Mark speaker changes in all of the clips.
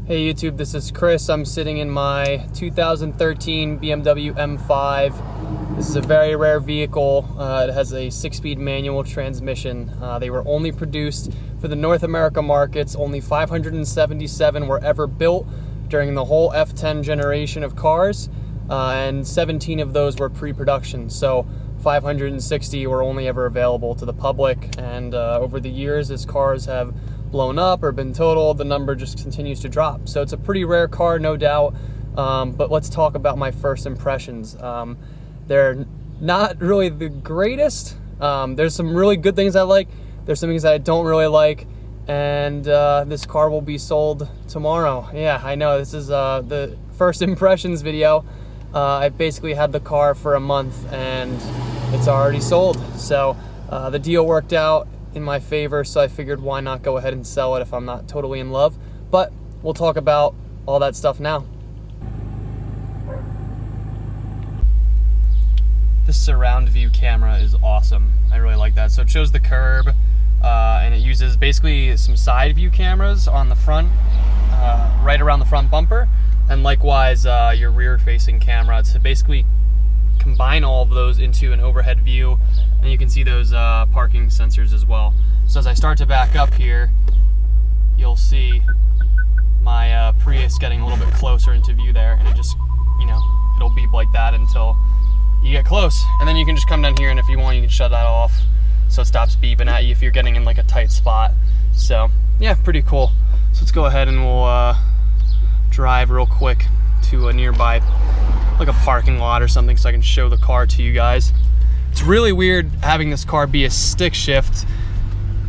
Speaker 1: Hey YouTube, this is Chris. I'm sitting in my 2013 BMW M5. This is a very rare vehicle. It has a 6-speed manual transmission. They were only produced for the North America markets. Only 577 were ever built during the whole F10 generation of cars, and 17 of those were pre-production. So 560 were only ever available to the public, and over the years, as cars have blown up or been totaled, the number just continues to drop. So it's a pretty rare car, no doubt, but let's talk about my first impressions. They're not really the greatest. There's some really good things I like, there's some things that I don't really like, and this car will be sold tomorrow. Yeah, I know, this is the first impressions video. I basically had the car for a month and it's already sold. So the deal worked out in my favor, so I figured why not go ahead and sell it if I'm not totally in love. But we'll talk about all that stuff now. This surround view camera is awesome. I really like that. So it shows the curb, and it uses basically some side view cameras on the front, right around the front bumper, and likewise your rear facing camera to basically combine all of those into an overhead view, and you can see those parking sensors as well. So as I start to back up here, you'll see my Prius getting a little bit closer into view there, and it just, you know, it'll beep like that until you get close, and then you can just come down here, and if you want, you can shut that off so it stops beeping at you if you're getting in like a tight spot. So yeah, pretty cool. So let's go ahead and we'll drive real quick to a nearby, like a parking lot or something, so I can show the car to you guys. It's really weird having this car be a stick shift,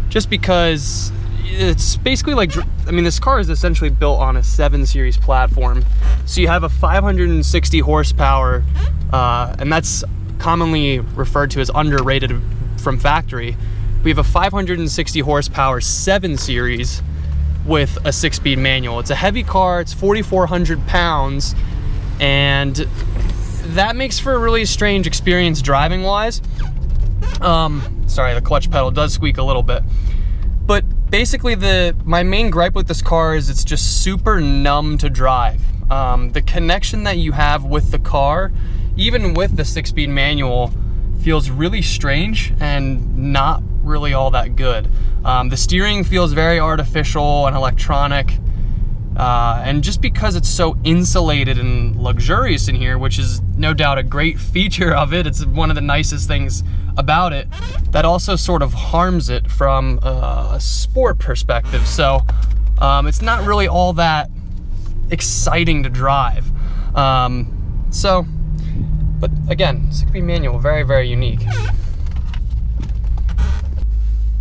Speaker 1: just because it's basically like, I mean, this car is essentially built on a 7 Series platform. So you have a 560 horsepower, and that's commonly referred to as underrated from factory. We have a 560 horsepower 7 Series with a 6-speed manual. It's a heavy car, it's 4,400 pounds, and that makes for a really strange experience driving wise. Sorry, the clutch pedal does squeak a little bit. But basically my main gripe with this car is it's just super numb to drive. The connection that you have with the car, even with the 6-speed manual, feels really strange and not really all that good. The steering feels very artificial and electronic. And just because it's so insulated and luxurious in here, which is no doubt a great feature of it, it's one of the nicest things about it, that also sort of harms it from a sport perspective. So it's not really all that exciting to drive. But again, 6-speed manual, very, very unique.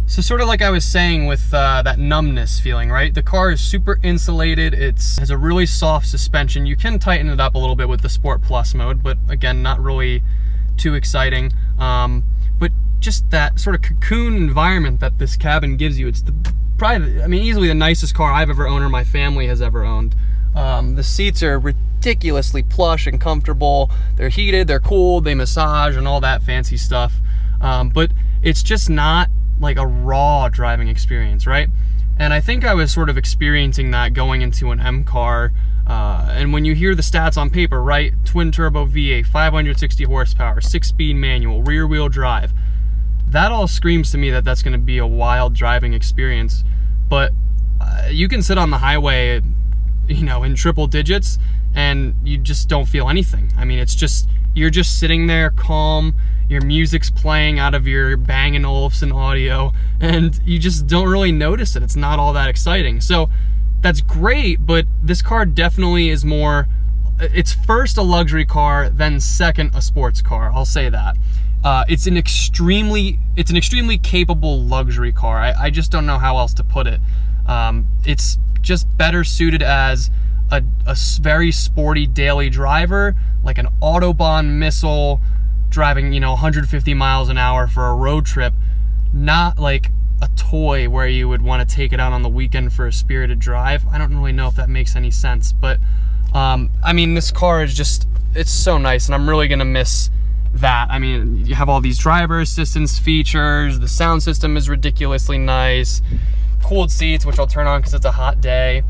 Speaker 1: So sort of like I was saying with that numbness feeling, right? The car is super insulated. It has a really soft suspension. You can tighten it up a little bit with the Sport Plus mode, but again, not really too exciting. But just that sort of cocoon environment that this cabin gives you, it's probably, I mean, easily the nicest car I've ever owned or my family has ever owned. The seats are ridiculously plush and comfortable. They're heated, they're cooled, they massage and all that fancy stuff. But it's just not like a raw driving experience, right? And I think I was sort of experiencing that going into an M car. And when you hear the stats on paper, right? Twin turbo V8, 560 horsepower, 6-speed manual, rear wheel drive. That all screams to me that that's gonna be a wild driving experience. But you can sit on the highway, you know, in triple digits and you just don't feel anything. I mean, it's just, you're just sitting there calm, your music's playing out of your Bang & Olufsen audio, and you just don't really notice it. It's not all that exciting. So that's great, but this car definitely is more, it's first a luxury car, then second a sports car, I'll say that. It's an extremely capable luxury car. I just don't know how else to put it. It's just better suited as a very sporty daily driver, like an Autobahn missile, driving, you know, 150 miles an hour for a road trip, not like a toy where you would want to take it out on the weekend for a spirited drive. I don't really know if that makes any sense, but I mean, this car is just, it's so nice, and I'm really gonna miss that. I mean, you have all these driver assistance features, the sound system is ridiculously nice, cooled seats, which I'll turn on because it's a hot day.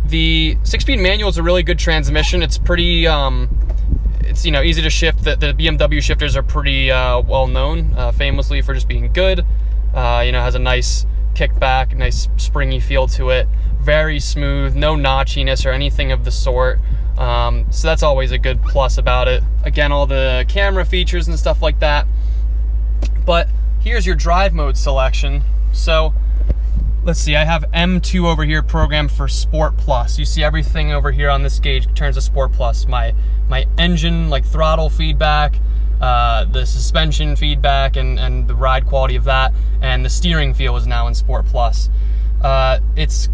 Speaker 1: The 6-speed manual is a really good transmission. It's pretty, it's, you know, easy to shift. The BMW shifters are pretty well known, famously for just being good. You know, has a nice kickback, nice springy feel to it. Very smooth, no notchiness or anything of the sort. So that's always a good plus about it. Again, all the camera features and stuff like that. But here's your drive mode selection. So let's see, I have M2 over here programmed for Sport Plus. You see everything over here on this gauge turns to Sport Plus. My engine, like throttle feedback, the suspension feedback, and the ride quality of that, and the steering feel is now in Sport Plus. It's,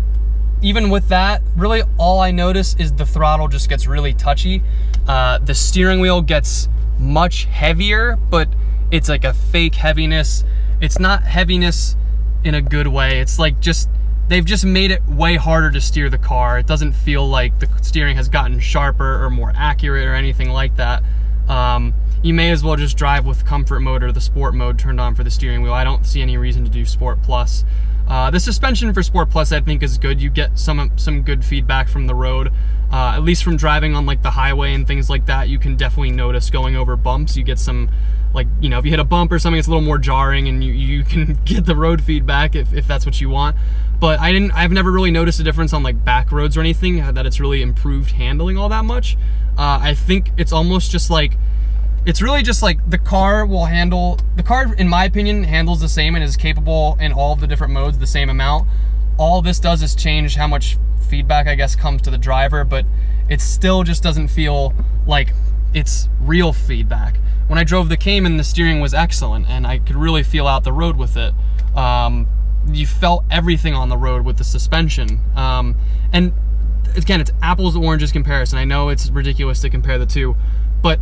Speaker 1: even with that, really all I notice is the throttle just gets really touchy. The steering wheel gets much heavier, but it's like a fake heaviness. It's not heaviness in a good way. It's like they've just made it way harder to steer the car. It doesn't feel like the steering has gotten sharper or more accurate or anything like that. You may as well just drive with comfort mode or the sport mode turned on for the steering wheel. I don't see any reason to do Sport Plus. The suspension for Sport Plus I think is good. You get some good feedback from the road. At least from driving on like the highway and things like that, you can definitely notice going over bumps. You get some, like, you know, if you hit a bump or something, it's a little more jarring, and you can get the road feedback if that's what you want. But I've never really noticed a difference on like back roads or anything, that it's really improved handling all that much. I think it's almost just like, it's really just like the car, in my opinion, handles the same and is capable in all of the different modes the same amount. All this does is change how much feedback, I guess, comes to the driver, but it still just doesn't feel like it's real feedback. When I drove the Cayman, the steering was excellent, and I could really feel out the road with it. You felt everything on the road with the suspension. And again, it's apples to oranges comparison. I know it's ridiculous to compare the two, but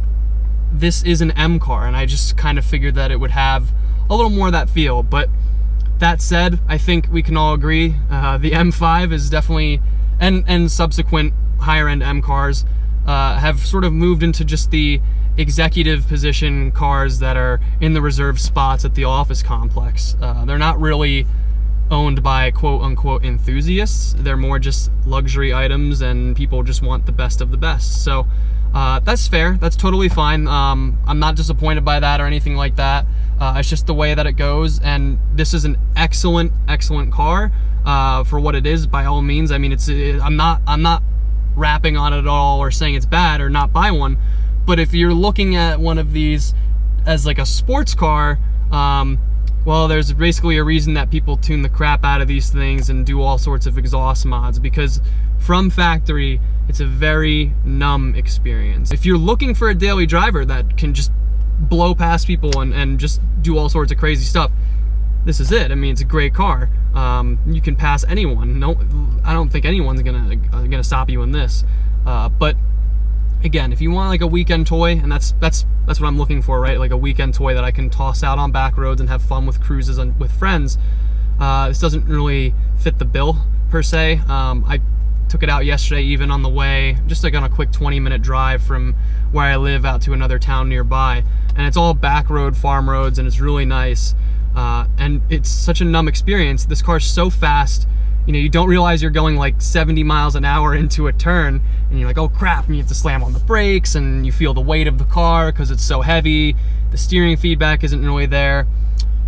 Speaker 1: this is an M car, and I just kind of figured that it would have a little more of that feel. But that said, I think we can all agree the M5 is definitely, and subsequent higher-end M cars have sort of moved into just the executive position cars that are in the reserved spots at the office complex. They're not really owned by quote-unquote enthusiasts. They're more just luxury items, and people just want the best of the best. So that's fair. That's totally fine. I'm not disappointed by that or anything like that. It's just the way that it goes, and this is an excellent car for what it is, by all means. I mean, I'm not rapping on it at all or saying it's bad or not buy one, but if you're looking at one of these as like a sports car, well, there's basically a reason that people tune the crap out of these things and do all sorts of exhaust mods, because from factory, it's a very numb experience. If you're looking for a daily driver that can just blow past people and just do all sorts of crazy stuff, this is it. I mean, it's a great car. You can pass anyone. No, I don't think anyone's gonna stop you in this. But again, if you want like a weekend toy, and that's what I'm looking for, right? Like a weekend toy that I can toss out on back roads and have fun with cruises with friends. This doesn't really fit the bill per se. I took it out yesterday, even on the way, just like on a quick 20-minute drive from where I live out to another town nearby, and it's all back road, farm roads, and it's really nice. And it's such a numb experience. This car's so fast, you know, you don't realize you're going like 70 miles an hour into a turn, and you're like, oh crap, and you have to slam on the brakes, and you feel the weight of the car because it's so heavy. The steering feedback isn't really there.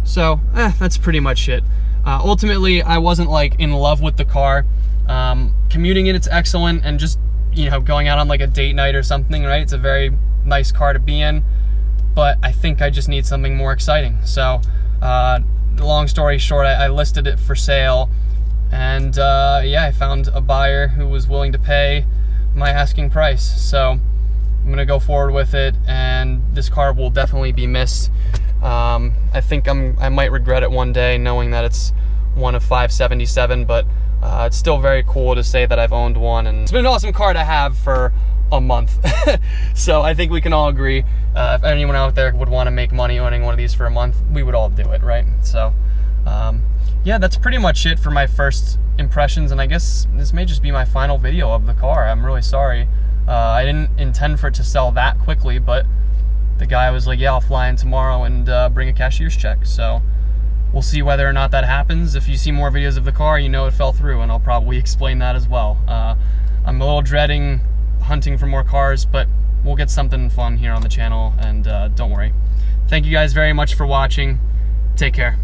Speaker 1: So that's pretty much it. Ultimately, I wasn't like in love with the car. Commuting it, it's excellent, and just, you know, going out on like a date night or something, right? It's a very nice car to be in, but I think I just need something more exciting. So long story short, I listed it for sale, and yeah, I found a buyer who was willing to pay my asking price. So I'm gonna go forward with it, and this car will definitely be missed. I think I might regret it one day, knowing that it's one of 577, but it's still very cool to say that I've owned one, and it's been an awesome car to have for a month. So I think we can all agree, if anyone out there would want to make money owning one of these for a month, we would all do it, right? So yeah, that's pretty much it for my first impressions, and I guess this may just be my final video of the car. I'm really sorry. I didn't intend for it to sell that quickly, but the guy was like, yeah, I'll fly in tomorrow and bring a cashier's check. So we'll see whether or not that happens. If you see more videos of the car, you know it fell through, and I'll probably explain that as well. I'm a little dreading hunting for more cars, but we'll get something fun here on the channel, and don't worry. Thank you guys very much for watching. Take care.